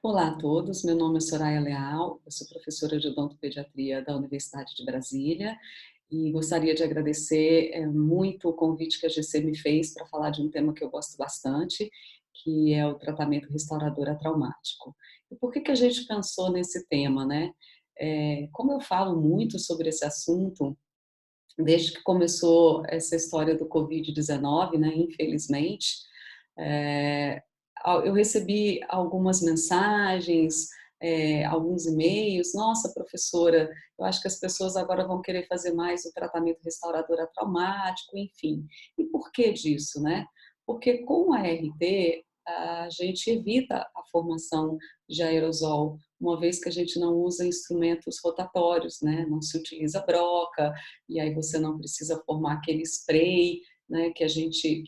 Olá a todos, meu nome é Soraya Leal, eu sou professora de odontopediatria da Universidade de Brasília e gostaria de agradecer muito o convite que a GC me fez para falar de um tema que eu gosto bastante, que é o tratamento restaurador atraumático. E por que a gente pensou nesse tema, né? Como eu falo muito sobre esse assunto, desde que começou essa história do Covid-19, né, infelizmente, é, eu recebi algumas mensagens, alguns e-mails. Nossa, professora, eu acho que as pessoas agora vão querer fazer mais o tratamento restaurador atraumático, enfim. E por que disso, né? Porque com a ART, a gente evita a formação de aerosol, uma vez que a gente não usa instrumentos rotatórios, né? Não se utiliza broca, e aí você não precisa formar aquele spray, né, que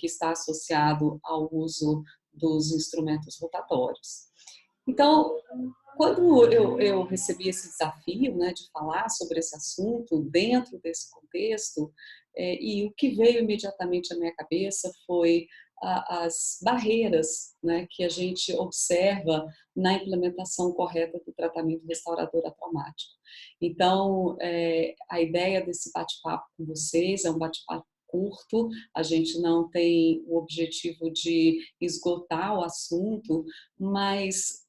está associado ao uso dos instrumentos rotatórios. Então, quando eu recebi esse desafio, né, de falar sobre esse assunto dentro desse contexto, e o que veio imediatamente à minha cabeça foi as barreiras, né, que a gente observa na implementação correta do tratamento restaurador atraumático. Então, a ideia desse bate-papo com vocês é um bate-papo curto, a gente não tem o objetivo de esgotar o assunto, mas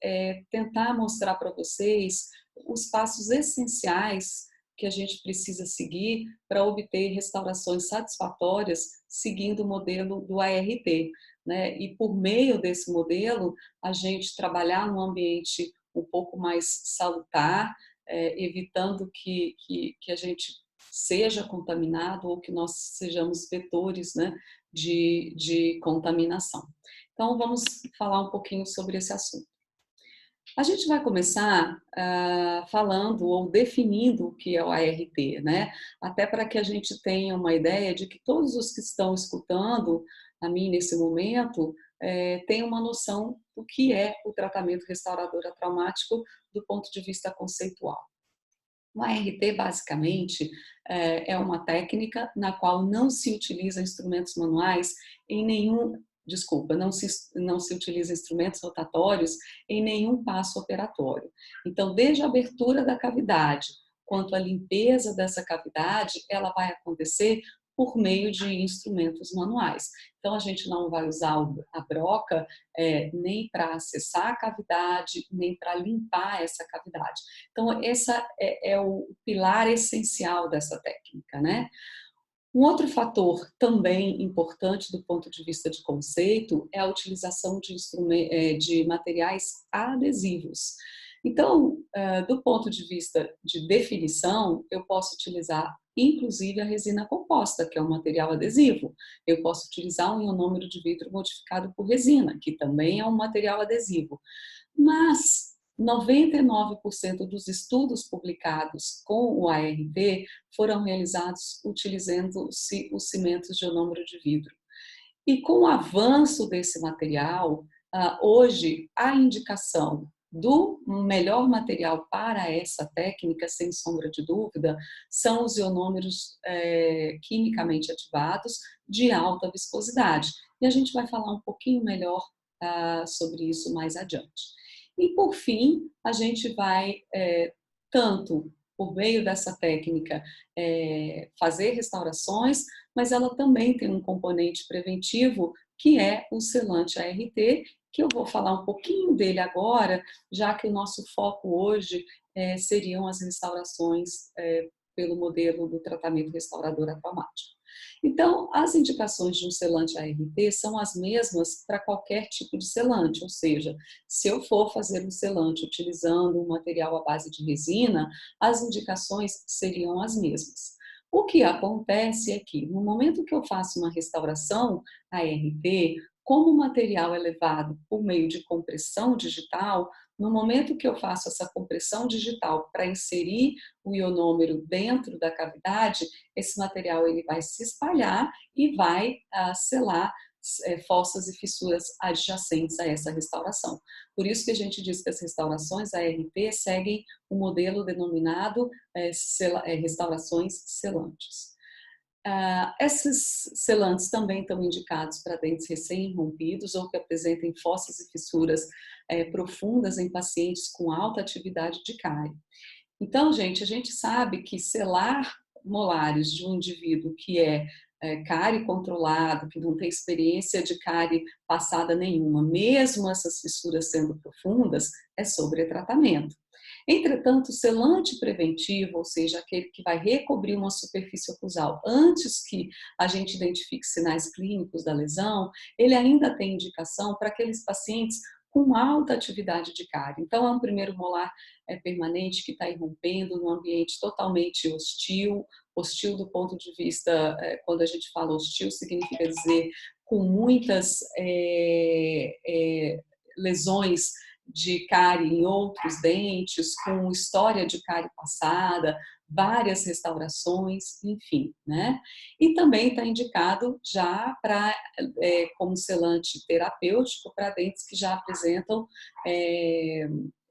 tentar mostrar para vocês os passos essenciais que a gente precisa seguir para obter restaurações satisfatórias seguindo o modelo do ART, né? E por meio desse modelo, a gente trabalhar num ambiente um pouco mais salutar, evitando que a gente seja contaminado ou que nós sejamos vetores, né, de contaminação. Então, vamos falar um pouquinho sobre esse assunto. A gente vai começar falando ou definindo o que é o ART, né? Até para que a gente tenha uma ideia de que todos os que estão escutando a mim nesse momento tenham uma noção do que é o tratamento restaurador atraumático do ponto de vista conceitual. O ART, basicamente, é uma técnica na qual não se utiliza instrumentos manuais em nenhum, desculpa, não se utiliza instrumentos rotatórios em nenhum passo operatório. Então, desde a abertura da cavidade, quanto à limpeza dessa cavidade, ela vai acontecer por meio de instrumentos manuais. Então, a gente não vai usar a broca nem para acessar a cavidade, nem para limpar essa cavidade. Então, essa é o pilar essencial dessa técnica, né? Um outro fator também importante do ponto de vista de conceito é a utilização de materiais adesivos. Então, do ponto de vista de definição, eu posso utilizar inclusive a resina composta, que é um material adesivo. Eu posso utilizar um ionômero de vidro modificado por resina, que também é um material adesivo. Mas 99% dos estudos publicados com o ART foram realizados utilizando-se os cimentos de ionômero de vidro. E com o avanço desse material, hoje a indicação do melhor material para essa técnica, sem sombra de dúvida, são os ionômeros quimicamente ativados de alta viscosidade. E a gente vai falar um pouquinho melhor sobre isso mais adiante. E por fim, a gente vai tanto por meio dessa técnica fazer restaurações, mas ela também tem um componente preventivo que é o selante ART, que eu vou falar um pouquinho dele agora, já que o nosso foco hoje seriam as restaurações pelo modelo do tratamento restaurador atraumático. Então, as indicações de um selante ART são as mesmas para qualquer tipo de selante, ou seja, se eu for fazer um selante utilizando um material à base de resina, as indicações seriam as mesmas. O que acontece é que, no momento que eu faço uma restauração ART, como o material é levado por meio de compressão digital, no momento que eu faço essa compressão digital para inserir o ionômero dentro da cavidade, esse material ele vai se espalhar e vai selar fossas e fissuras adjacentes a essa restauração. Por isso que a gente diz que as restaurações ART seguem o modelo denominado restaurações selantes. Esses selantes também estão indicados para dentes recém-rompidos ou que apresentem fossas e fissuras profundas em pacientes com alta atividade de cárie. Então, gente, a gente sabe que selar molares de um indivíduo que cárie controlado, que não tem experiência de cárie passada nenhuma, mesmo essas fissuras sendo profundas, é sobretratamento. Entretanto, o selante preventivo, ou seja, aquele que vai recobrir uma superfície oclusal antes que a gente identifique sinais clínicos da lesão, ele ainda tem indicação para aqueles pacientes com alta atividade de cárie. Então, é um primeiro molar permanente que está irrompendo num ambiente totalmente hostil, hostil do ponto de vista, quando a gente fala hostil, significa dizer com muitas lesões de cárie em outros dentes, com história de cárie passada, várias restaurações, enfim, né? E também está indicado já para como selante terapêutico para dentes que já apresentam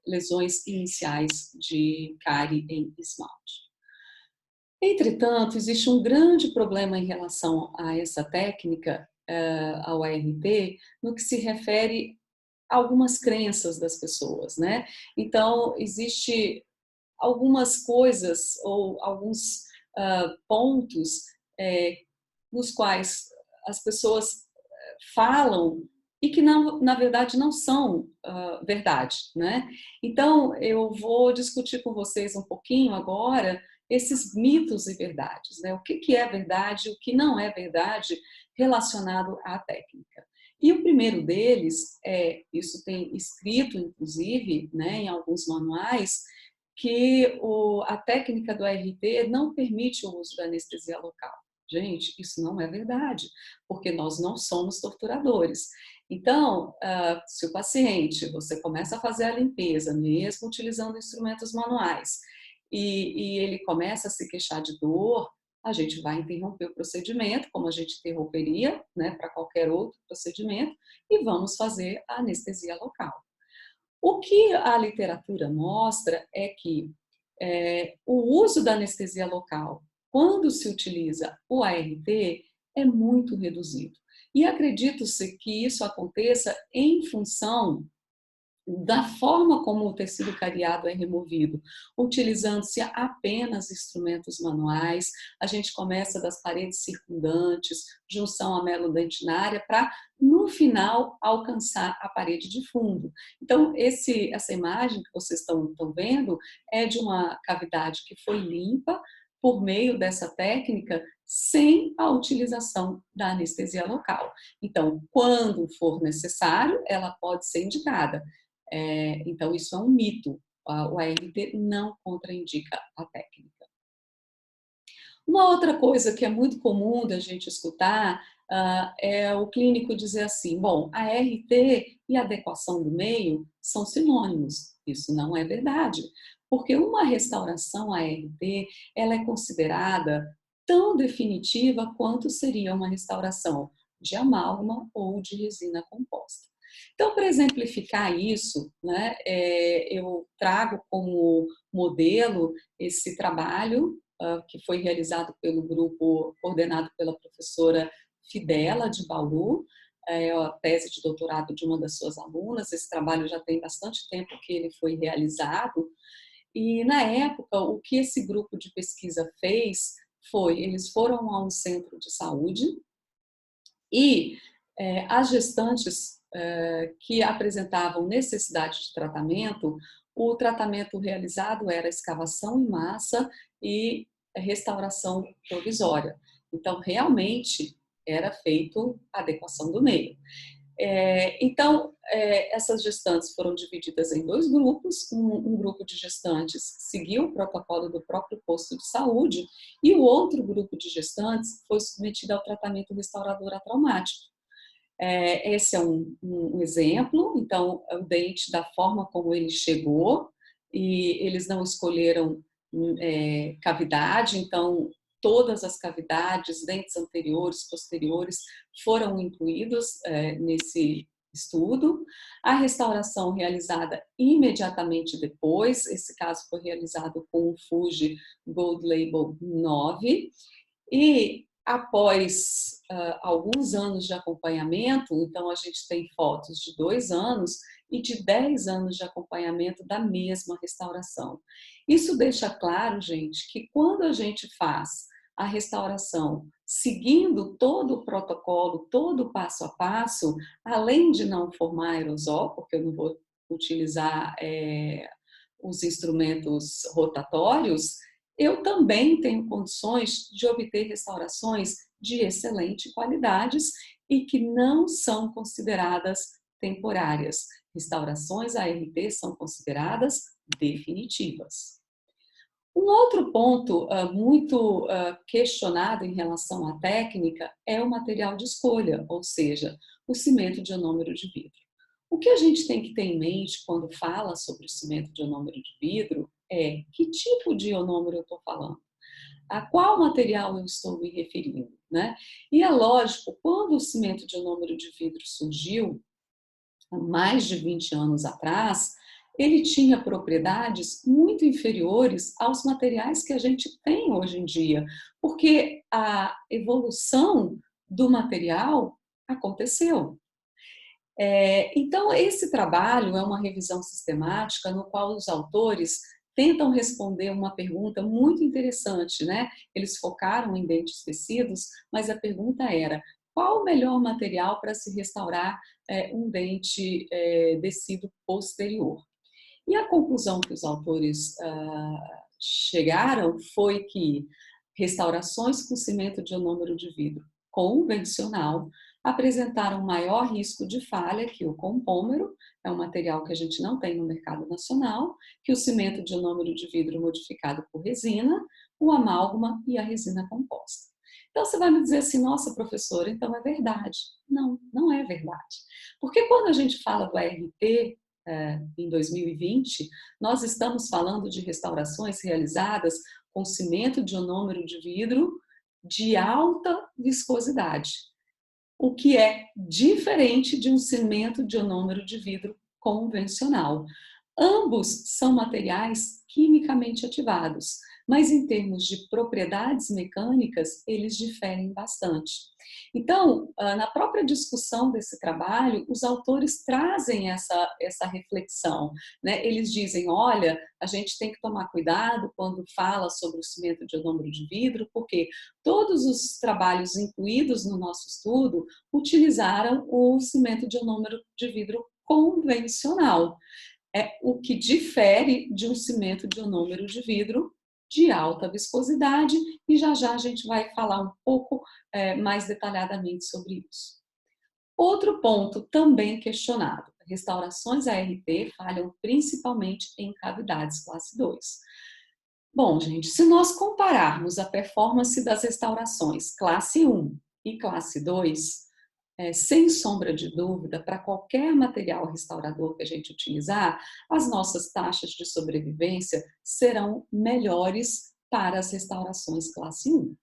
lesões iniciais de cárie em esmalte. Entretanto, existe um grande problema em relação a essa técnica, ao ART, no que se refere a algumas crenças das pessoas, né? Então, existe algumas coisas ou alguns pontos nos quais as pessoas falam e que não, na verdade não são verdade, né? Então eu vou discutir com vocês um pouquinho agora esses mitos e verdades, né? O que é verdade, o que não é verdade relacionado à técnica. E o primeiro deles isso tem escrito inclusive, né, em alguns manuais, que a técnica do ART não permite o uso da anestesia local. Gente, isso não é verdade, porque nós não somos torturadores. Então, se o paciente, você começa a fazer a limpeza, mesmo utilizando instrumentos manuais, e ele começa a se queixar de dor, a gente vai interromper o procedimento, como a gente interromperia, né, para qualquer outro procedimento, e vamos fazer a anestesia local. O que a literatura mostra é que o uso da anestesia local, quando se utiliza o ART, é muito reduzido. E acredito-se que isso aconteça em função da forma como o tecido cariado é removido, utilizando-se apenas instrumentos manuais, a gente começa das paredes circundantes, junção amelodentinária, para, no final, alcançar a parede de fundo. Então, essa imagem que vocês estão vendo é de uma cavidade que foi limpa por meio dessa técnica, sem a utilização da anestesia local. Então, quando for necessário, ela pode ser indicada. Então, isso é um mito. O ART não contraindica a técnica. Uma outra coisa que é muito comum da gente escutar é o clínico dizer assim, bom, a ART e a adequação do meio são sinônimos. Isso não é verdade, porque uma restauração ART, ela é considerada tão definitiva quanto seria uma restauração de amálgama ou de resina composta. Então, para exemplificar isso, né, eu trago como modelo esse trabalho que foi realizado pelo grupo coordenado pela professora Fidela de Bauru, a tese de doutorado de uma das suas alunas. Esse trabalho já tem bastante tempo que ele foi realizado. E, na época, o que esse grupo de pesquisa fez foi, eles foram a um centro de saúde e as gestantes que apresentavam necessidade de tratamento, o tratamento realizado era escavação em massa e restauração provisória. Então, realmente, era feito a adequação do meio. Então, essas gestantes foram divididas em dois grupos. Um grupo de gestantes seguiu o protocolo do próprio posto de saúde e o outro grupo de gestantes foi submetido ao tratamento restaurador atraumático. Esse é um exemplo. Então, o dente da forma como ele chegou, e eles não escolheram cavidade, então todas as cavidades, dentes anteriores, posteriores, foram incluídos nesse estudo. A restauração realizada imediatamente depois, esse caso foi realizado com o Fuji Gold Label 9, e Após alguns anos de acompanhamento, então a gente tem fotos de 2 anos e de 10 anos de acompanhamento da mesma restauração. Isso deixa claro, gente, que quando a gente faz a restauração seguindo todo o protocolo, todo o passo a passo, além de não formar aerosol, porque eu não vou utilizar os instrumentos rotatórios, eu também tenho condições de obter restaurações de excelente qualidades e que não são consideradas temporárias. Restaurações ART são consideradas definitivas. Um outro ponto muito questionado em relação à técnica é o material de escolha, ou seja, o cimento de ionômero de vidro. O que a gente tem que ter em mente quando fala sobre o cimento de ionômero de vidro é que tipo de ionômero eu estou falando, a qual material eu estou me referindo, né? E é lógico, quando o cimento de ionômero de vidro surgiu, há mais de 20 anos atrás, ele tinha propriedades muito inferiores aos materiais que a gente tem hoje em dia, porque a evolução do material aconteceu. Então, esse trabalho é uma revisão sistemática no qual os autores tentam responder uma pergunta muito interessante, né? Eles focaram em dentes tecidos, mas a pergunta era: qual o melhor material para se restaurar um dente tecido posterior? E a conclusão que os autores chegaram foi que restaurações com cimento de ionômero de vidro convencional apresentaram maior risco de falha que o compômero, é um material que a gente não tem no mercado nacional, que o cimento de ionômero de vidro modificado por resina, o amálgama e a resina composta. Então você vai me dizer assim, nossa professora, então é verdade. Não, não é verdade. Porque quando a gente fala do ART, em 2020, nós estamos falando de restaurações realizadas com cimento de ionômero de vidro de alta viscosidade, o que é diferente de um cimento de ionômero de vidro convencional. Ambos são materiais quimicamente ativados, mas em termos de propriedades mecânicas, eles diferem bastante. Então, na própria discussão desse trabalho, os autores trazem essa reflexão, né? Eles dizem, olha, a gente tem que tomar cuidado quando fala sobre o cimento de ionômero de vidro, porque todos os trabalhos incluídos no nosso estudo utilizaram o cimento de ionômero de vidro convencional. O que difere de um cimento de ionômero de vidro de alta viscosidade, e já já a gente vai falar um pouco mais detalhadamente sobre isso. Outro ponto também questionado: restaurações ART falham principalmente em cavidades classe 2. Bom, gente, se nós compararmos a performance das restaurações classe 1 e classe 2, sem sombra de dúvida, para qualquer material restaurador que a gente utilizar, as nossas taxas de sobrevivência serão melhores para as restaurações classe 1.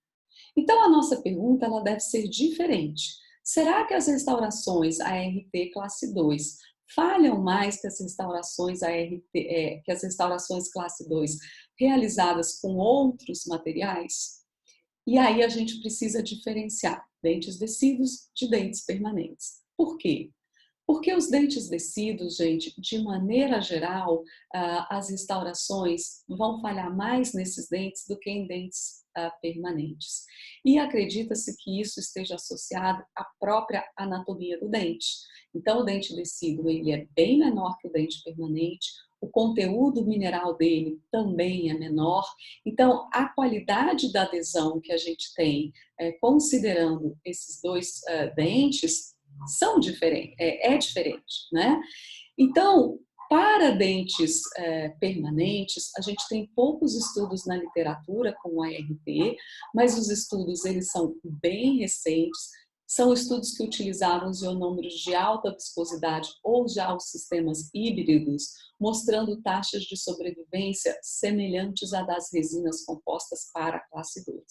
Então, a nossa pergunta ela deve ser diferente. Será que as restaurações ART classe 2 falham mais que as restaurações que as restaurações classe 2 realizadas com outros materiais? E aí a gente precisa diferenciar dentes descidos de dentes permanentes. Por quê? Porque os dentes descidos, gente, de maneira geral, as restaurações vão falhar mais nesses dentes do que em dentes permanentes. E acredita-se que isso esteja associado à própria anatomia do dente. Então, o dente descido ele é bem menor que o dente permanente, o conteúdo mineral dele também é menor. Então, a qualidade da adesão que a gente tem, considerando esses dois dentes, são diferentes, é diferente, né? Então, para dentes permanentes, a gente tem poucos estudos na literatura com o ART, mas os estudos eles são bem recentes, são estudos que utilizaram os ionômeros de alta viscosidade ou já os sistemas híbridos, mostrando taxas de sobrevivência semelhantes à das resinas compostas para a classe 2.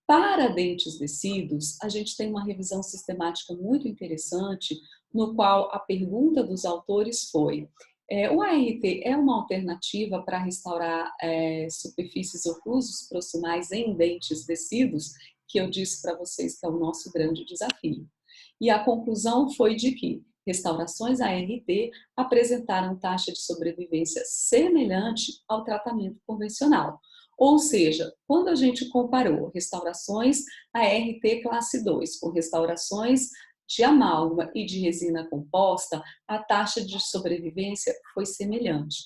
Para dentes descidos, a gente tem uma revisão sistemática muito interessante, no qual a pergunta dos autores foi: o ART é uma alternativa para restaurar superfícies oclusos proximais em dentes descidos? que eu disse para vocês que é o nosso grande desafio. E a conclusão foi de que restaurações ART apresentaram taxa de sobrevivência semelhante ao tratamento convencional. Ou seja, quando a gente comparou restaurações ART classe 2 com restaurações de amálgama e de resina composta, a taxa de sobrevivência foi semelhante.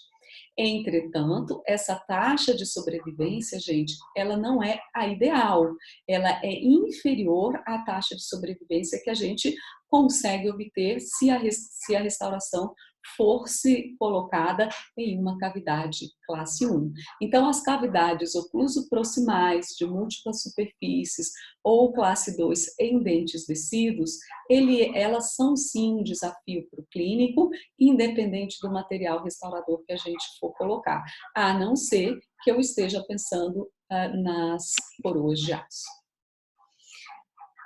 Entretanto, essa taxa de sobrevivência, gente, ela não é a ideal, ela é inferior à taxa de sobrevivência que a gente consegue obter se a restauração fosse colocada em uma cavidade classe 1. Então, as cavidades ocluso-proximais de múltiplas superfícies ou classe 2 em dentes descidos, elas são sim um desafio para o clínico, independente do material restaurador que a gente for colocar, a não ser que eu esteja pensando nas coroas de aço.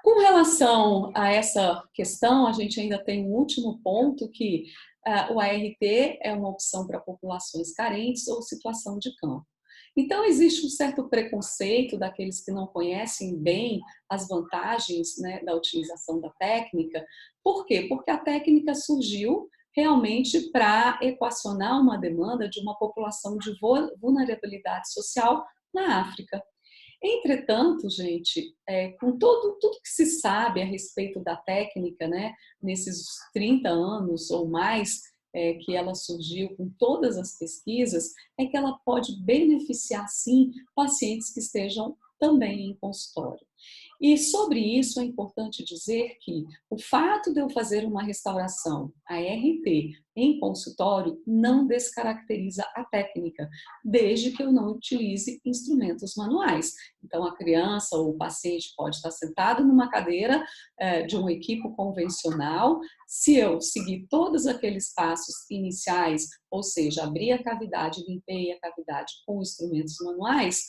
Com relação a essa questão, a gente ainda tem um último ponto que o ART é uma opção para populações carentes ou situação de campo. Então, existe um certo preconceito daqueles que não conhecem bem as vantagens, né, da utilização da técnica. Por quê? Porque a técnica surgiu realmente para equacionar uma demanda de uma população de vulnerabilidade social na África. Entretanto, gente, com tudo que se sabe a respeito da técnica, né, nesses 30 anos ou mais que ela surgiu, com todas as pesquisas, é que ela pode beneficiar, sim, pacientes que estejam também em consultório. E sobre isso é importante dizer que o fato de eu fazer uma restauração ART em consultório não descaracteriza a técnica, desde que eu não utilize instrumentos manuais. Então, a criança ou o paciente pode estar sentado numa cadeira de um equipo convencional. Se eu seguir todos aqueles passos iniciais, ou seja, abrir a cavidade, limpei a cavidade com instrumentos manuais,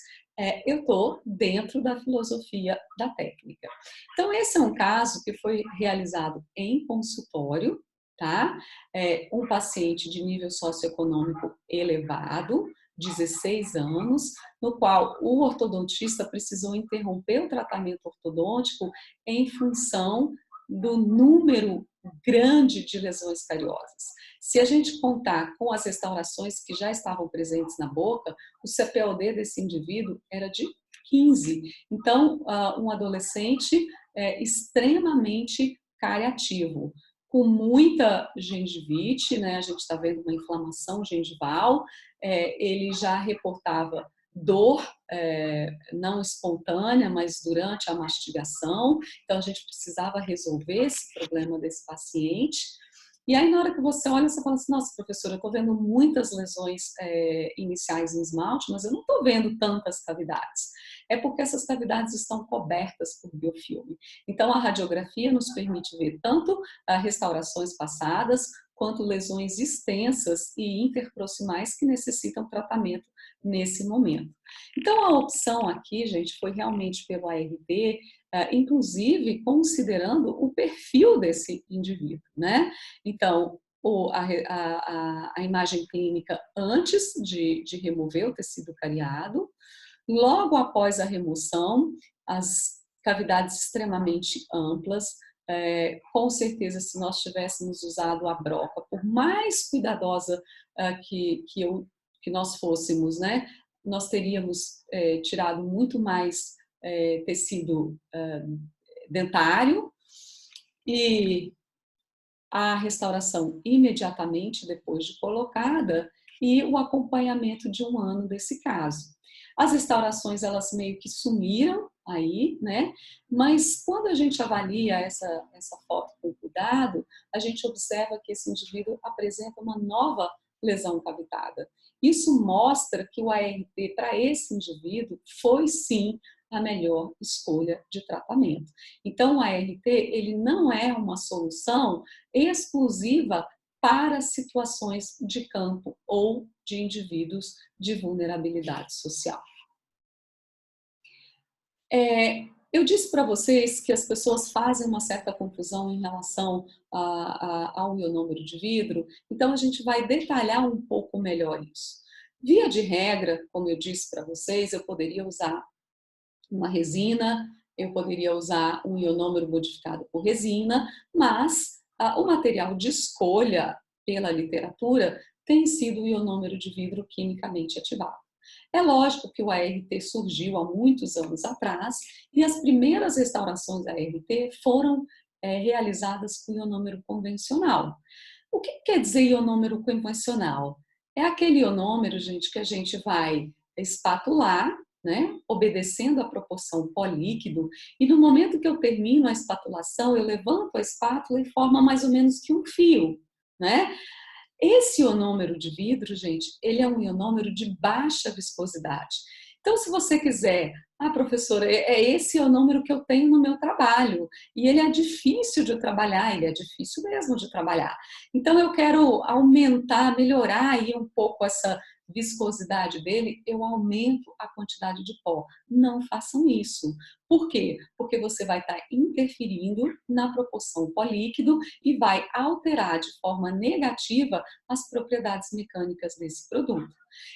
eu estou dentro da filosofia da técnica. Então, esse é um caso que foi realizado em consultório, tá? Um paciente de nível socioeconômico elevado, 16 anos, no qual o ortodontista precisou interromper o tratamento ortodôntico em função do número grande de lesões cariosas. Se a gente contar com as restaurações que já estavam presentes na boca, o CPOD desse indivíduo era de 15. Então, um adolescente extremamente cariativo, com muita gengivite, né? A gente está vendo uma inflamação gengival, ele já reportava dor não espontânea, mas durante a mastigação. Então, a gente precisava resolver esse problema desse paciente. E aí, na hora que você olha, você fala assim, nossa, professora, eu estou vendo muitas lesões iniciais em esmalte, mas eu não estou vendo tantas cavidades. É porque essas cavidades estão cobertas por biofilme. Então, a radiografia nos permite ver tanto restaurações passadas, quanto lesões extensas e interproximais que necessitam tratamento nesse momento. Então, a opção aqui, gente, foi realmente pelo ART, inclusive considerando o perfil desse indivíduo, né? Então, a imagem clínica antes de remover o tecido cariado, logo após a remoção, as cavidades extremamente amplas, com certeza, se nós tivéssemos usado a broca, por mais cuidadosa que nós fôssemos, né, nós teríamos tirado muito mais tecido dentário e a restauração imediatamente depois de colocada e o acompanhamento de 1 ano desse caso. As restaurações, elas meio que sumiram aí, né? Mas quando a gente avalia essa foto com cuidado, a gente observa que esse indivíduo apresenta uma nova lesão cavitada. Isso mostra que o ART para esse indivíduo foi sim a melhor escolha de tratamento. Então, o ART, ele não é uma solução exclusiva para situações de campo ou de indivíduos de vulnerabilidade social. Eu disse para vocês que as pessoas fazem uma certa confusão em relação ao ionômero de vidro, então a gente vai detalhar um pouco melhor isso. Via de regra, como eu disse para vocês, eu poderia usar uma resina eu poderia usar um ionômero modificado por resina, mas o material de escolha pela literatura tem sido o ionômero de vidro quimicamente ativado. É lógico que o ART surgiu há muitos anos atrás e as primeiras restaurações ART foram realizadas com ionômero convencional. O que quer dizer ionômero convencional? É aquele ionômero, gente, que a gente vai espatular, né, obedecendo a proporção pó-líquido, e no momento que eu termino a espatulação, eu levanto a espátula e forma mais ou menos que um fio, né? Esse ionômero de vidro, gente, ele é um ionômero de baixa viscosidade. Então, se você quiser, professora, é esse ionômero que eu tenho no meu trabalho, e ele é difícil de trabalhar, ele é difícil mesmo de trabalhar. Então, eu quero aumentar, melhorar aí um pouco essa viscosidade dele, eu aumento a quantidade de pó. Não façam isso. Por quê? Porque você vai estar interferindo na proporção pó-líquido e vai alterar de forma negativa as propriedades mecânicas desse produto.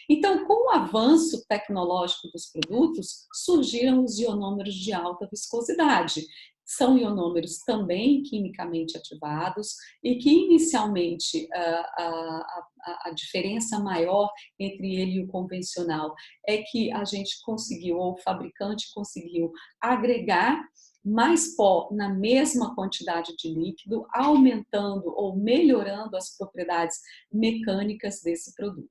Então, com o avanço tecnológico dos produtos, surgiram os ionômeros de alta viscosidade. São ionômeros também quimicamente ativados e que inicialmente a diferença maior entre ele e o convencional é que a gente conseguiu, ou o fabricante conseguiu, agregar mais pó na mesma quantidade de líquido, aumentando ou melhorando as propriedades mecânicas desse produto.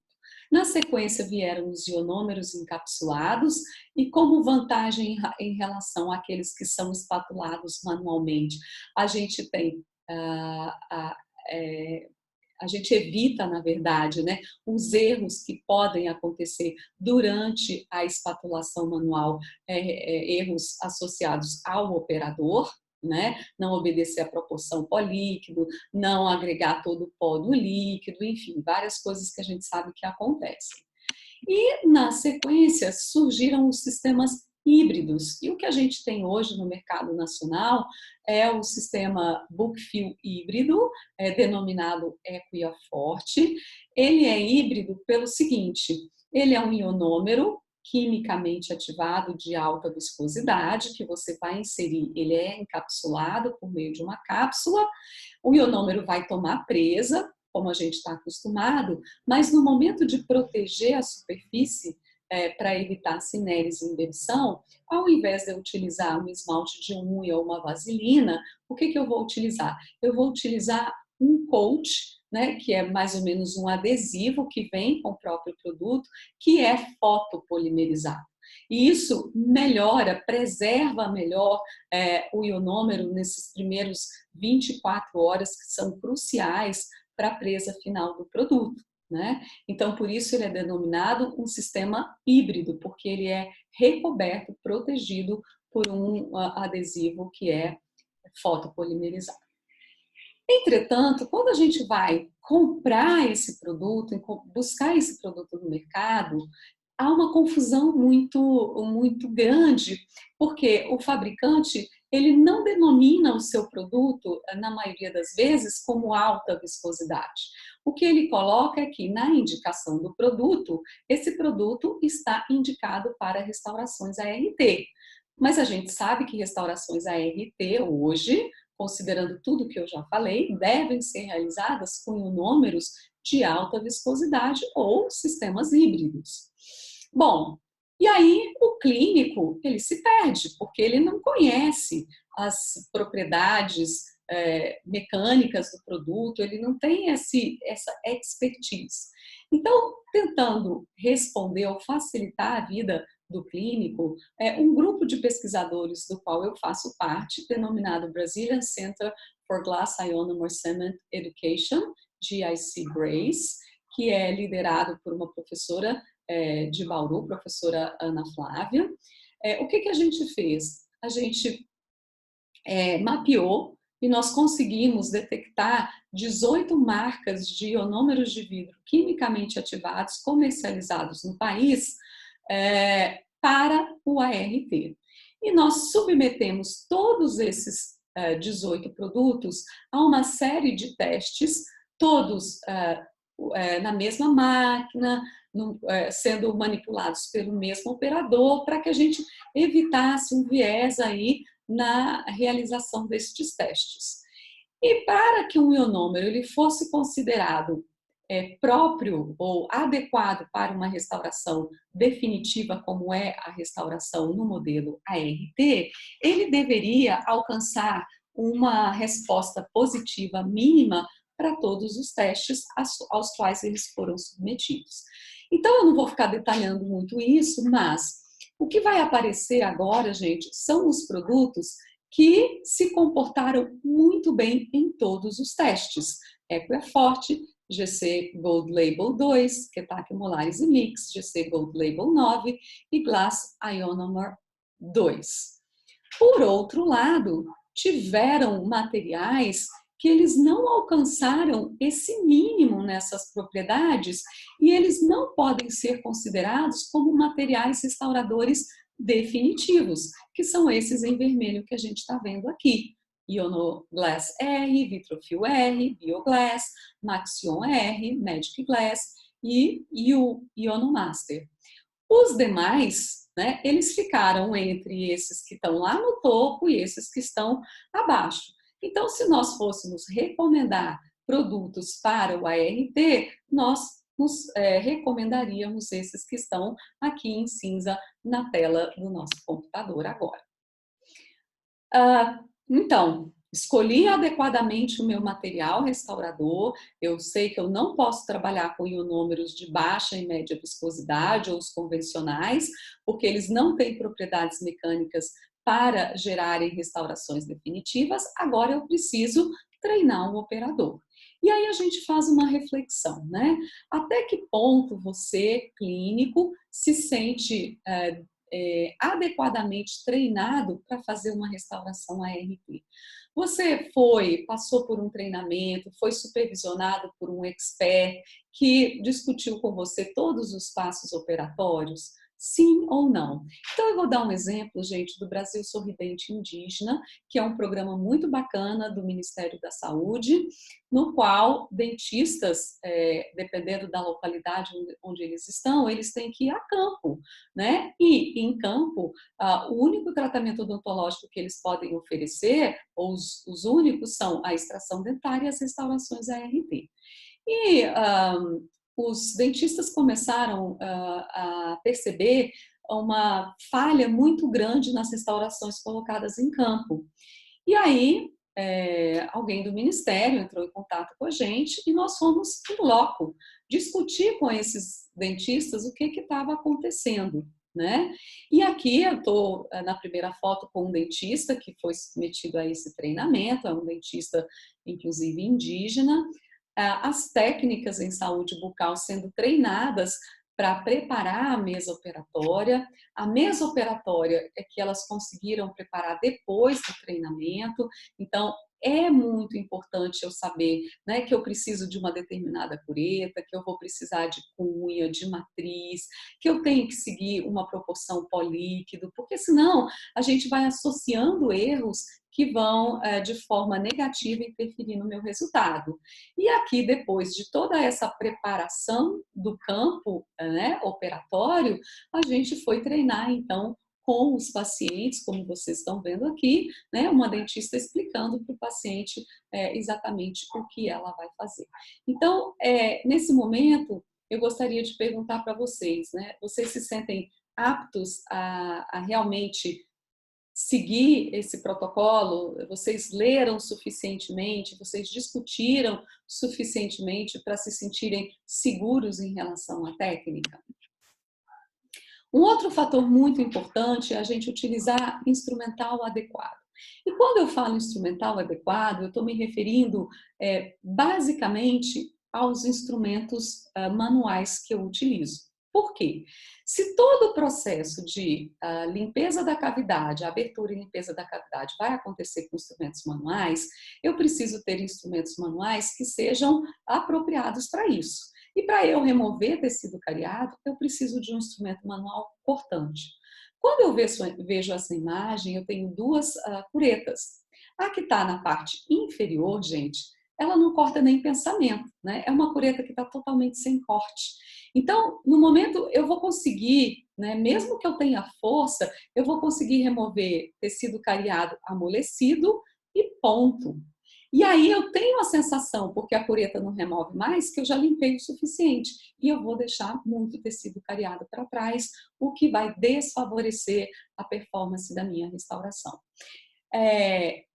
Na sequência vieram os ionômeros encapsulados e como vantagem em relação àqueles que são espatulados manualmente, a gente tem a gente evita, na verdade, né, os erros que podem acontecer durante a espatulação manual, erros associados ao operador, né, não obedecer à proporção pó-líquido, não agregar todo o pó no líquido, enfim, várias coisas que a gente sabe que acontecem. E, na sequência, surgiram os sistemas híbridos. E o que a gente tem hoje no mercado nacional é o sistema Book-Fill híbrido, denominado Equiaforte. Ele é híbrido pelo seguinte, ele é um ionômero quimicamente ativado de alta viscosidade, que você vai inserir, ele é encapsulado por meio de uma cápsula, o ionômero vai tomar presa, como a gente está acostumado, mas no momento de proteger a superfície, para evitar cineres e embebição, ao invés de eu utilizar um esmalte de unha ou uma vaselina, o que eu vou utilizar? Eu vou utilizar um coat, né, que é mais ou menos um adesivo que vem com o próprio produto, que é fotopolimerizado. E isso melhora, preserva melhor o ionômero nesses primeiros 24 horas, que são cruciais para a presa final do produto, né? Então, por isso ele é denominado um sistema híbrido, porque ele é recoberto, protegido por um adesivo que é fotopolimerizado. Entretanto, quando a gente vai comprar esse produto, buscar esse produto no mercado, há uma confusão muito grande, porque o fabricante ele não denomina o seu produto, na maioria das vezes, como alta viscosidade. O que ele coloca é que, na indicação do produto, esse produto está indicado para restaurações ART. Mas a gente sabe que restaurações ART hoje, considerando tudo que eu já falei, devem ser realizadas com ionômeros de alta viscosidade ou sistemas híbridos. Bom, e aí o clínico, ele se perde, porque ele não conhece as propriedades mecânicas do produto, ele não tem essa expertise. Então, tentando responder ou facilitar a vida do clínico, um grupo de pesquisadores do qual eu faço parte, denominado Brazilian Center for Glass Ionomer Cement Education, GIC Grace, que é liderado por uma professora de Bauru, professora Ana Flávia. O que a gente fez? A gente mapeou e nós conseguimos detectar 18 marcas de ionômeros de vidro quimicamente ativados, comercializados no país, para o ART. E nós submetemos todos esses 18 produtos a uma série de testes, todos na mesma máquina, sendo manipulados pelo mesmo operador, para que a gente evitasse um viés aí na realização destes testes. E para que um ionômero ele fosse considerado próprio ou adequado para uma restauração definitiva, como é a restauração no modelo ART, ele deveria alcançar uma resposta positiva mínima para todos os testes aos quais eles foram submetidos. Então, eu não vou ficar detalhando muito isso, mas o que vai aparecer agora, gente, são os produtos que se comportaram muito bem em todos os testes. Equiafort, GC Gold Label 2, Ketac Molares e Mix, GC Gold Label 9 e Glass Ionomer 2. Por outro lado, tiveram materiais que eles não alcançaram esse mínimo nessas propriedades e eles não podem ser considerados como materiais restauradores definitivos, que são esses em vermelho que a gente está vendo aqui. Ionoglass R, Vitrofil R, Bioglass, Maxion R, Magic Glass e o Ionomaster. Os demais, né, eles ficaram entre esses que estão lá no topo e esses que estão abaixo. Então, se nós fôssemos recomendar produtos para o ART, nós recomendaríamos esses que estão aqui em cinza na tela do nosso computador agora. Então, escolhi adequadamente o meu material restaurador. Eu sei que eu não posso trabalhar com ionômeros de baixa e média viscosidade ou os convencionais, porque eles não têm propriedades mecânicas para gerarem restaurações definitivas. Agora eu preciso treinar um operador. E aí a gente faz uma reflexão, né? Até que ponto você, clínico, se sente adequadamente treinado para fazer uma restauração ART? Você passou por um treinamento, foi supervisionado por um expert que discutiu com você todos os passos operatórios? Sim ou não? Então, eu vou dar um exemplo, gente, do Brasil Sorridente Indígena, que é um programa muito bacana do Ministério da Saúde, no qual dentistas, dependendo da localidade onde eles estão, eles têm que ir a campo, né? E em campo, o único tratamento odontológico que eles podem oferecer, ou os únicos, são a extração dentária e as restaurações ART. E os dentistas começaram a perceber uma falha muito grande nas restaurações colocadas em campo. E aí, alguém do Ministério entrou em contato com a gente e nós fomos em loco discutir com esses dentistas o que estava acontecendo, né? E aqui eu estou na primeira foto com um dentista que foi submetido a esse treinamento, é um dentista, inclusive, indígena. As técnicas em saúde bucal sendo treinadas para preparar a mesa operatória. A mesa operatória é que elas conseguiram preparar depois do treinamento. Então, é muito importante eu saber, né, que eu preciso de uma determinada cureta, que eu vou precisar de cunha, de matriz, que eu tenho que seguir uma proporção pó-líquido, porque senão a gente vai associando erros que vão, de forma negativa, interferir no meu resultado. E aqui, depois de toda essa preparação do campo, né, operatório, a gente foi treinar, então, com os pacientes, como vocês estão vendo aqui, né, uma dentista explicando para o paciente exatamente o que ela vai fazer. Então, nesse momento, eu gostaria de perguntar para vocês, né, vocês se sentem aptos a realmente seguir esse protocolo? Vocês leram suficientemente? Vocês discutiram suficientemente para se sentirem seguros em relação à técnica? Um outro fator muito importante é a gente utilizar instrumental adequado. E quando eu falo instrumental adequado, eu estou me referindo basicamente aos instrumentos manuais que eu utilizo. Por quê? Se todo o processo de limpeza da cavidade, abertura e limpeza da cavidade vai acontecer com instrumentos manuais, eu preciso ter instrumentos manuais que sejam apropriados para isso. E para eu remover tecido cariado, eu preciso de um instrumento manual cortante. Quando eu vejo essa imagem, eu tenho duas curetas. A que está na parte inferior, gente, ela não corta nem pensamento, né? É uma cureta que está totalmente sem corte. Então, no momento, eu vou conseguir, né, mesmo que eu tenha força, eu vou conseguir remover tecido cariado amolecido e ponto. E aí eu tenho a sensação, porque a cureta não remove mais, que eu já limpei o suficiente. E eu vou deixar muito tecido cariado para trás, o que vai desfavorecer a performance da minha restauração.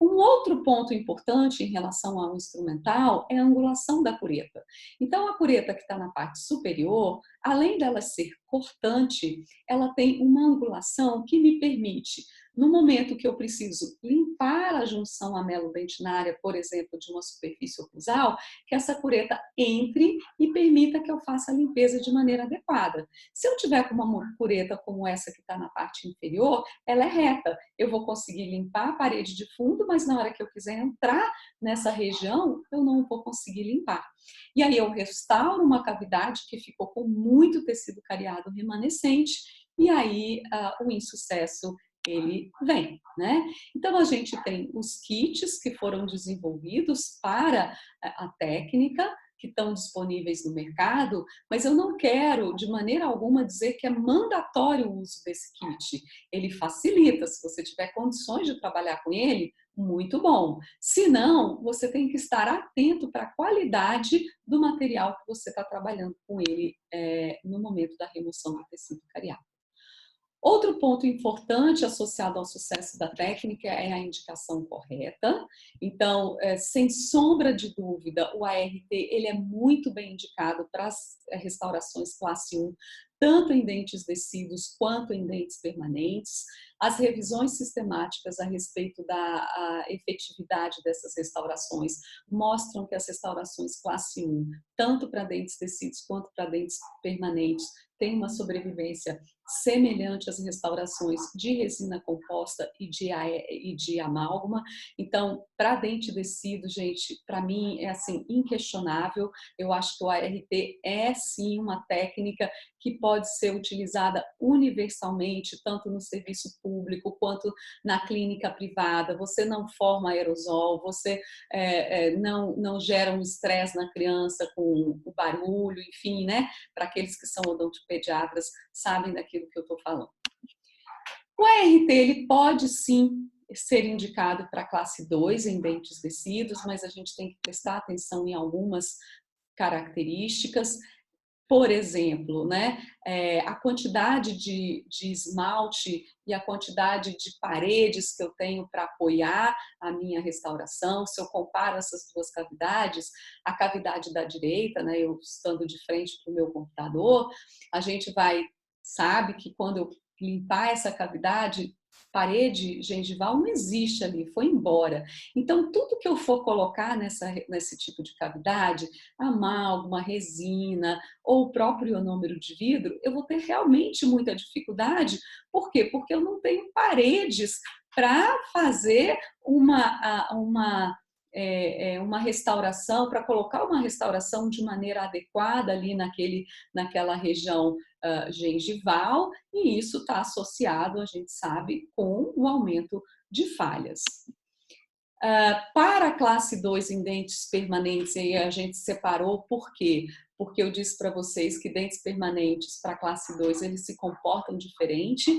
Um outro ponto importante em relação ao instrumental é a angulação da cureta. Então, a cureta que está na parte superior, além dela ser cortante, ela tem uma angulação que me permite, no momento que eu preciso limpar a junção amelo-dentinária, por exemplo, de uma superfície oclusal, que essa cureta entre e permita que eu faça a limpeza de maneira adequada. Se eu tiver com uma cureta como essa que está na parte inferior, ela é reta. Eu vou conseguir limpar a parede de fundo, mas na hora que eu quiser entrar nessa região, eu não vou conseguir limpar. E aí eu restauro uma cavidade que ficou com muito tecido cariado remanescente, e aí o insucesso ele vem, né? Então a gente tem os kits que foram desenvolvidos para a técnica, que estão disponíveis no mercado, mas eu não quero de maneira alguma dizer que é mandatório o uso desse kit. Ele facilita, se você tiver condições de trabalhar com ele, muito bom. Se não, você tem que estar atento para a qualidade do material que você está trabalhando com ele no momento da remoção do tecido cariado. Outro ponto importante associado ao sucesso da técnica é a indicação correta. Então, sem sombra de dúvida, o ART ele é muito bem indicado para as restaurações classe 1, tanto em dentes descidos quanto em dentes permanentes. As revisões sistemáticas a respeito da efetividade dessas restaurações mostram que as restaurações classe 1, tanto para dentes descidos quanto para dentes permanentes, têm uma sobrevivência semelhante às restaurações de resina composta e de amálgama. Então, para dente descido, gente, para mim é assim inquestionável. Eu acho que o ART é sim uma técnica que pode ser utilizada universalmente, tanto no serviço público quanto na clínica privada. Você não forma aerosol, você não gera um estresse na criança com o barulho, enfim, né? Para aqueles que são odontopediatras, sabem daquilo que eu estou falando. O ART, ele pode sim ser indicado para classe 2 em dentes descidos, mas a gente tem que prestar atenção em algumas características. Por exemplo, né, a quantidade de esmalte e a quantidade de paredes que eu tenho para apoiar a minha restauração, se eu comparo essas duas cavidades, a cavidade da direita, né, eu estando de frente para o meu computador, a gente sabe que quando eu limpar essa cavidade, parede gengival não existe ali, foi embora. Então, tudo que eu for colocar nesse tipo de cavidade, amálgama, resina ou o próprio ionômero de vidro, eu vou ter realmente muita dificuldade. Por quê? Porque eu não tenho paredes para fazer uma restauração, para colocar uma restauração de maneira adequada ali naquela região gengival, e isso está associado, a gente sabe, com o aumento de falhas. Para a classe 2 em dentes permanentes, aí a gente separou, por quê? Porque eu disse para vocês que dentes permanentes para a classe 2 eles se comportam diferente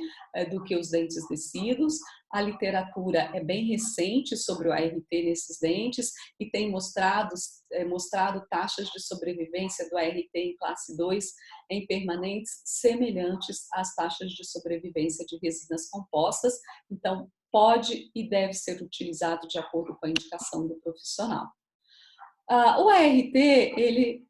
do que os dentes descidos. A literatura é bem recente sobre o ART nesses dentes e tem mostrado taxas de sobrevivência do ART em classe 2 em permanentes semelhantes às taxas de sobrevivência de resinas compostas. Então, pode e deve ser utilizado de acordo com a indicação do profissional. O ART, ele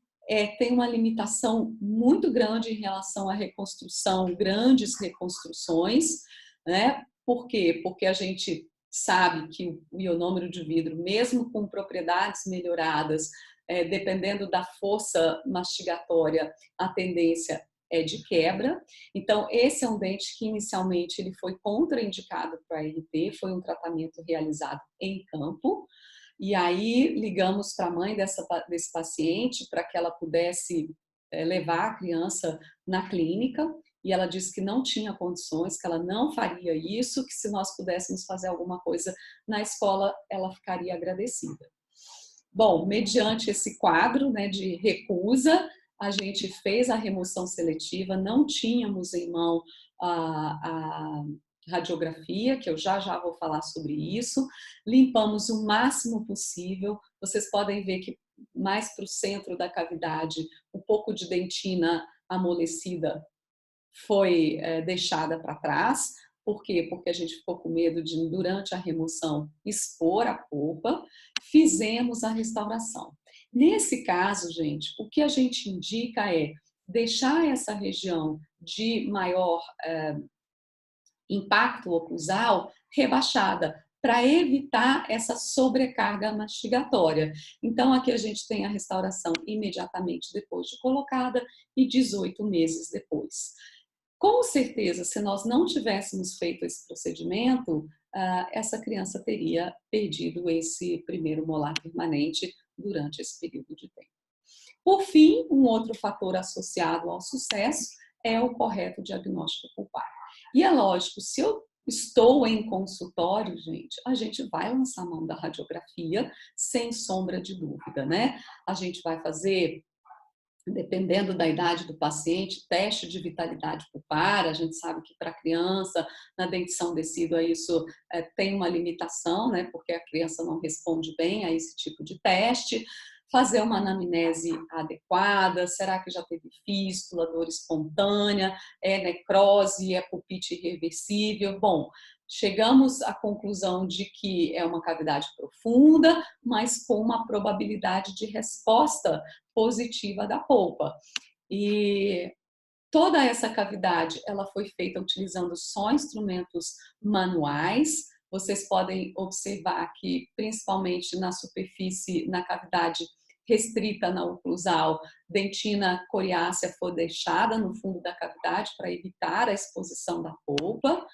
tem uma limitação muito grande em relação à reconstrução, grandes reconstruções, né? Por quê? Porque a gente sabe que o ionômero de vidro, mesmo com propriedades melhoradas, dependendo da força mastigatória, a tendência é de quebra. Então, esse é um dente que inicialmente ele foi contraindicado para ART, foi um tratamento realizado em campo, e aí ligamos para a mãe desse paciente para que ela pudesse levar a criança na clínica, e ela disse que não tinha condições, que ela não faria isso, que se nós pudéssemos fazer alguma coisa na escola, ela ficaria agradecida. Bom, mediante esse quadro, né, de recusa, a gente fez a remoção seletiva, não tínhamos em mão a radiografia, que eu já já vou falar sobre isso, limpamos o máximo possível, vocês podem ver que mais para o centro da cavidade, um pouco de dentina amolecida foi deixada para trás. Por quê? Porque a gente ficou com medo de, durante a remoção, expor a polpa. Fizemos a restauração. Nesse caso, gente, o que a gente indica é deixar essa região de maior impacto oclusal rebaixada, para evitar essa sobrecarga mastigatória. Então, aqui a gente tem a restauração imediatamente depois de colocada e 18 meses depois. Com certeza, se nós não tivéssemos feito esse procedimento, essa criança teria perdido esse primeiro molar permanente durante esse período de tempo. Por fim, um outro fator associado ao sucesso é o correto diagnóstico pulpar. E é lógico, se eu estou em consultório, gente, a gente vai lançar a mão da radiografia sem sombra de dúvida, né? A gente vai fazer, dependendo da idade do paciente, teste de vitalidade pulpar. A gente sabe que para criança, na dentição decídua, isso tem uma limitação, né? Porque a criança não responde bem a esse tipo de teste. Fazer uma anamnese adequada, será que já teve fístula, dor espontânea, é necrose, é pulpite irreversível? Bom, chegamos à conclusão de que é uma cavidade profunda, mas com uma probabilidade de resposta positiva da polpa. E toda essa cavidade, ela foi feita utilizando só instrumentos manuais. Vocês podem observar que, principalmente na superfície, na cavidade restrita na oclusal, dentina coriácea foi deixada no fundo da cavidade para evitar a exposição da polpa.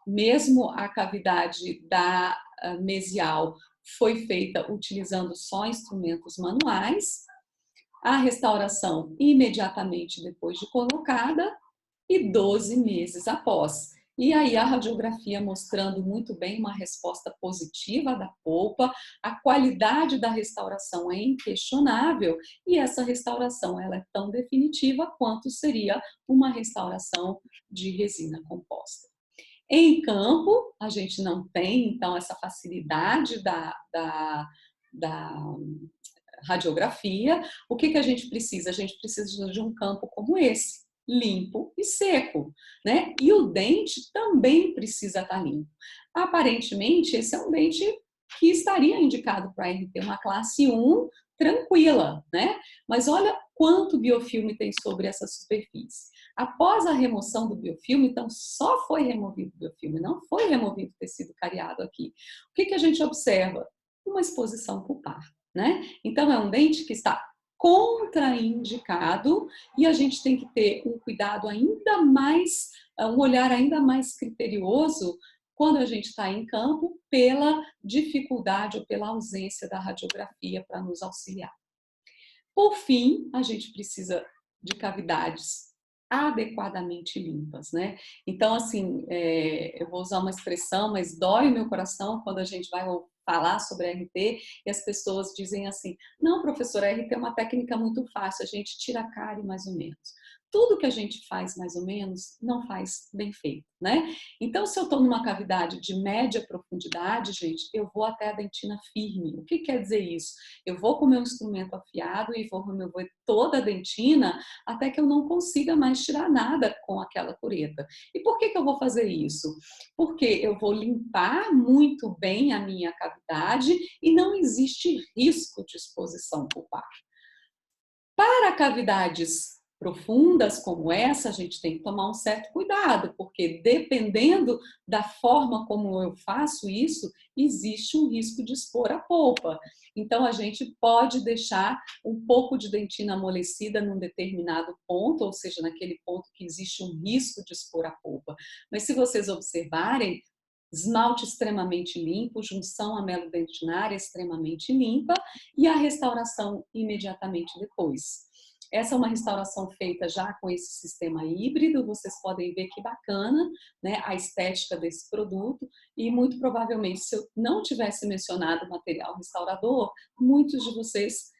Mesmo a cavidade da mesial foi feita utilizando só instrumentos manuais. A restauração imediatamente depois de colocada e 12 meses após. E aí a radiografia mostrando muito bem uma resposta positiva da polpa, a qualidade da restauração é inquestionável e essa restauração ela é tão definitiva quanto seria uma restauração de resina composta. Em campo, a gente não tem, então, essa facilidade da radiografia. O que a gente precisa? A gente precisa de um campo como esse, limpo e seco, né? E o dente também precisa estar limpo. Aparentemente, esse é um dente que estaria indicado para RT, uma classe 1 tranquila, né? Mas olha quanto biofilme tem sobre essa superfície. Após a remoção do biofilme, então só foi removido o biofilme, não foi removido o tecido cariado aqui. O que a gente observa? Uma exposição pulpar, né? Então é um dente que está contraindicado e a gente tem que ter um cuidado ainda mais, um olhar ainda mais criterioso quando a gente está em campo pela dificuldade ou pela ausência da radiografia para nos auxiliar. Por fim, a gente precisa de cavidades adequadamente limpas, né? Então, assim, eu vou usar uma expressão, mas dói o meu coração quando a gente vai falar sobre RT e as pessoas dizem assim, não, professora, RT é uma técnica muito fácil, a gente tira a cárie mais ou menos. Tudo que a gente faz mais ou menos, não faz bem feito, né? Então, se eu estou numa cavidade de média profundidade, gente, eu vou até a dentina firme. O que quer dizer isso? Eu vou com o meu instrumento afiado e vou remover toda a dentina até que eu não consiga mais tirar nada com aquela cureta. E por que eu vou fazer isso? Porque eu vou limpar muito bem a minha cavidade e não existe risco de exposição pulpar. Para cavidades profundas como essa, a gente tem que tomar um certo cuidado, porque dependendo da forma como eu faço isso, existe um risco de expor a polpa. Então, a gente pode deixar um pouco de dentina amolecida num determinado ponto, ou seja, naquele ponto que existe um risco de expor a polpa. Mas se vocês observarem, esmalte extremamente limpo, junção amelodentinária extremamente limpa e a restauração imediatamente depois. Essa é uma restauração feita já com esse sistema híbrido, vocês podem ver que bacana, né, a estética desse produto, e muito provavelmente, se eu não tivesse mencionado o material restaurador, muitos de vocês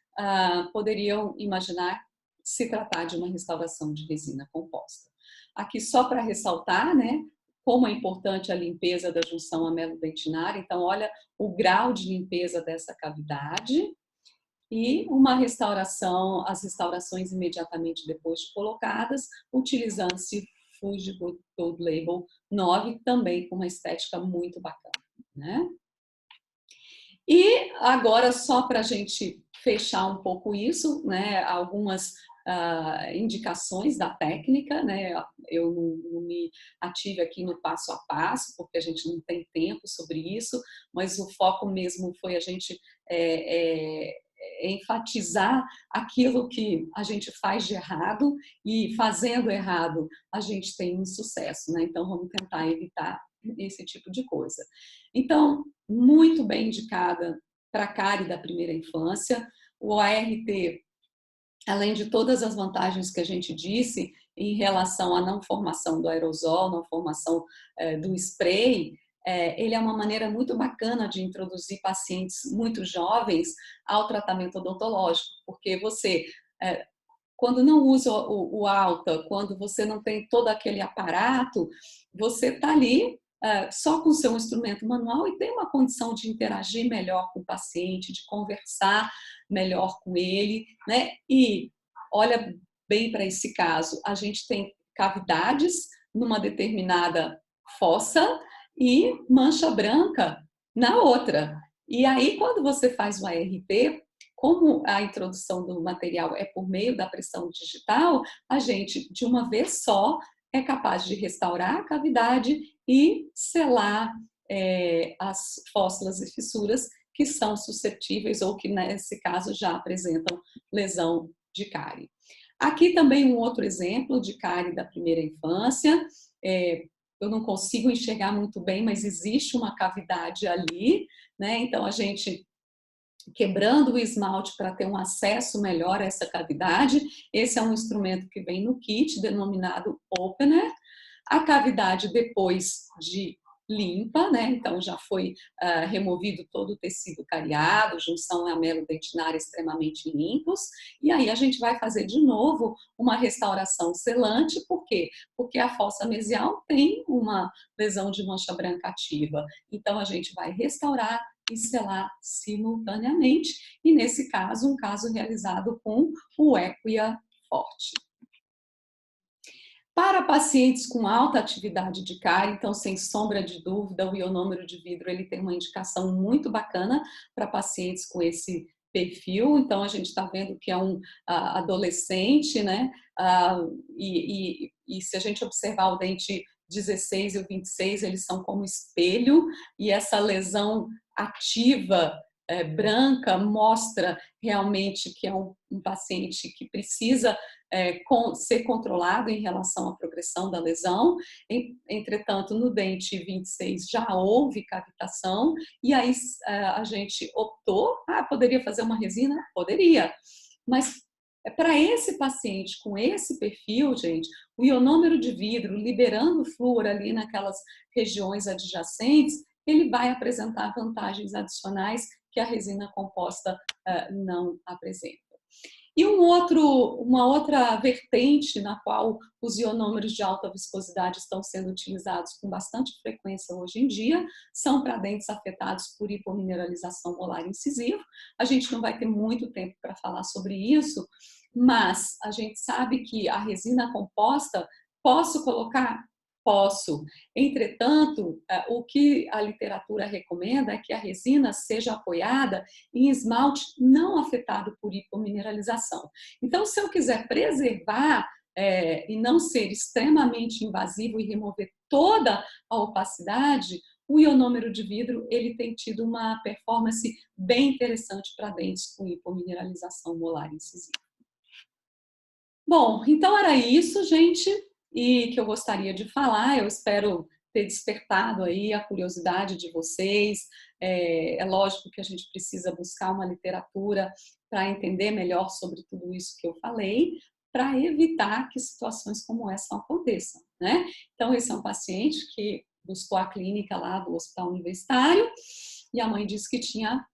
poderiam imaginar se tratar de uma restauração de resina composta. Aqui só para ressaltar, né, como é importante a limpeza da junção amelodentinária. Então, olha o grau de limpeza dessa cavidade. E uma restauração, as restaurações imediatamente depois de colocadas, utilizando-se Fuji Gold Label 9, também com uma estética muito bacana, né? E agora, só para a gente fechar um pouco isso, né, algumas indicações da técnica, né? Eu não me ative aqui no passo a passo, porque a gente não tem tempo sobre isso, mas o foco mesmo foi a gente enfatizar aquilo que a gente faz de errado, e fazendo errado a gente tem um sucesso, né? Então vamos tentar evitar esse tipo de coisa. Então, muito bem indicada para a cárie da primeira infância. O ART, além de todas as vantagens que a gente disse em relação à não formação do aerosol, não formação do spray, ele é uma maneira muito bacana de introduzir pacientes muito jovens ao tratamento odontológico, porque você, quando não usa o alta, quando você não tem todo aquele aparato, você está ali só com o seu instrumento manual e tem uma condição de interagir melhor com o paciente, de conversar melhor com ele, né? E olha bem para esse caso, a gente tem cavidades numa determinada fossa e mancha branca na outra. E aí, quando você faz o ART, como a introdução do material é por meio da pressão digital, a gente, de uma vez só, é capaz de restaurar a cavidade e selar as fóssulas e fissuras que são suscetíveis ou que, nesse caso, já apresentam lesão de cárie. Aqui também um outro exemplo de cárie da primeira infância. Eu não consigo enxergar muito bem, mas existe uma cavidade ali, né? Então, a gente quebrando o esmalte para ter um acesso melhor a essa cavidade. Esse é um instrumento que vem no kit, denominado Opener. A cavidade, depois de limpa, né? Então já foi removido todo o tecido cariado, junção amelodentinária extremamente limpos, e aí a gente vai fazer de novo uma restauração selante. Por quê? Porque a fossa mesial tem uma lesão de mancha branca ativa, então a gente vai restaurar e selar simultaneamente, e nesse caso, um caso realizado com o Equia Forte. Para pacientes com alta atividade de cárie, então, sem sombra de dúvida, o ionômero de vidro ele tem uma indicação muito bacana para pacientes com esse perfil. Então, a gente está vendo que é um adolescente, né? E se a gente observar o dente 16 e o 26, eles são como espelho, e essa lesão ativa branca mostra realmente que é um paciente que precisa ser controlado em relação à progressão da lesão. Entretanto, no dente 26 já houve cavitação, e aí a gente optou, poderia fazer uma resina? Poderia, mas para esse paciente com esse perfil, gente, o ionômero de vidro liberando flúor ali naquelas regiões adjacentes, ele vai apresentar vantagens adicionais que a resina composta não apresenta. E uma outra vertente na qual os ionômeros de alta viscosidade estão sendo utilizados com bastante frequência hoje em dia são para dentes afetados por hipomineralização molar incisiva. A gente não vai ter muito tempo para falar sobre isso, mas a gente sabe que a resina composta, posso colocar? Posso. Entretanto, o que a literatura recomenda é que a resina seja apoiada em esmalte não afetado por hipomineralização. Então, se eu quiser preservar e não ser extremamente invasivo e remover toda a opacidade, o ionômero de vidro ele tem tido uma performance bem interessante para dentes com hipomineralização molar incisiva. Bom, então era isso, gente, e que eu gostaria de falar. Eu espero ter despertado aí a curiosidade de vocês. É lógico que a gente precisa buscar uma literatura para entender melhor sobre tudo isso que eu falei, para evitar que situações como essa aconteçam, né? Então, esse é um paciente que buscou a clínica lá do hospital universitário e a mãe disse que tinha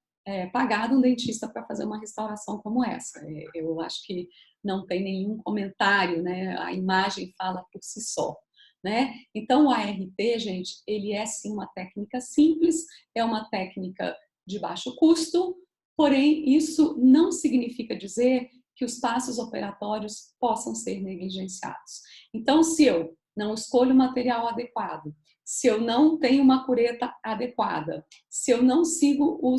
pagado um dentista para fazer uma restauração como essa. Eu acho que não tem nenhum comentário, né? A imagem fala por si só. Né? Então, o ART, gente, ele é sim uma técnica simples, é uma técnica de baixo custo, porém, isso não significa dizer que os passos operatórios possam ser negligenciados. Então, se eu não escolho o material adequado, se eu não tenho uma cureta adequada, se eu não sigo o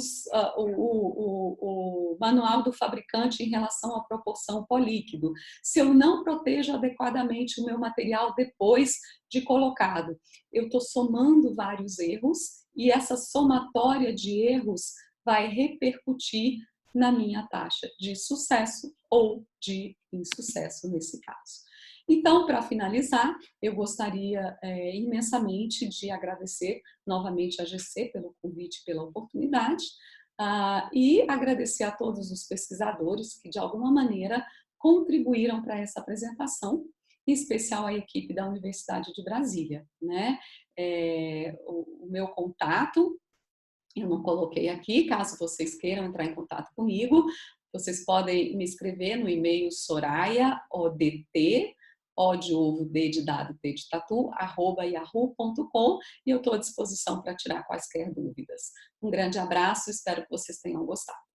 manual do fabricante em relação à proporção pó-líquido, se eu não protejo adequadamente o meu material depois de colocado, eu estou somando vários erros e essa somatória de erros vai repercutir na minha taxa de sucesso ou de insucesso nesse caso. Então, para finalizar, eu gostaria imensamente de agradecer novamente a GC pelo convite, pela oportunidade, e agradecer a todos os pesquisadores que, de alguma maneira, contribuíram para essa apresentação, em especial a equipe da Universidade de Brasília, né? O meu contato, eu não coloquei aqui, caso vocês queiram entrar em contato comigo, vocês podem me escrever no e-mail sorayaodt, O de ovo, D de dado, T de tatu, @yahoo.com, e eu estou à disposição para tirar quaisquer dúvidas. Um grande abraço, espero que vocês tenham gostado.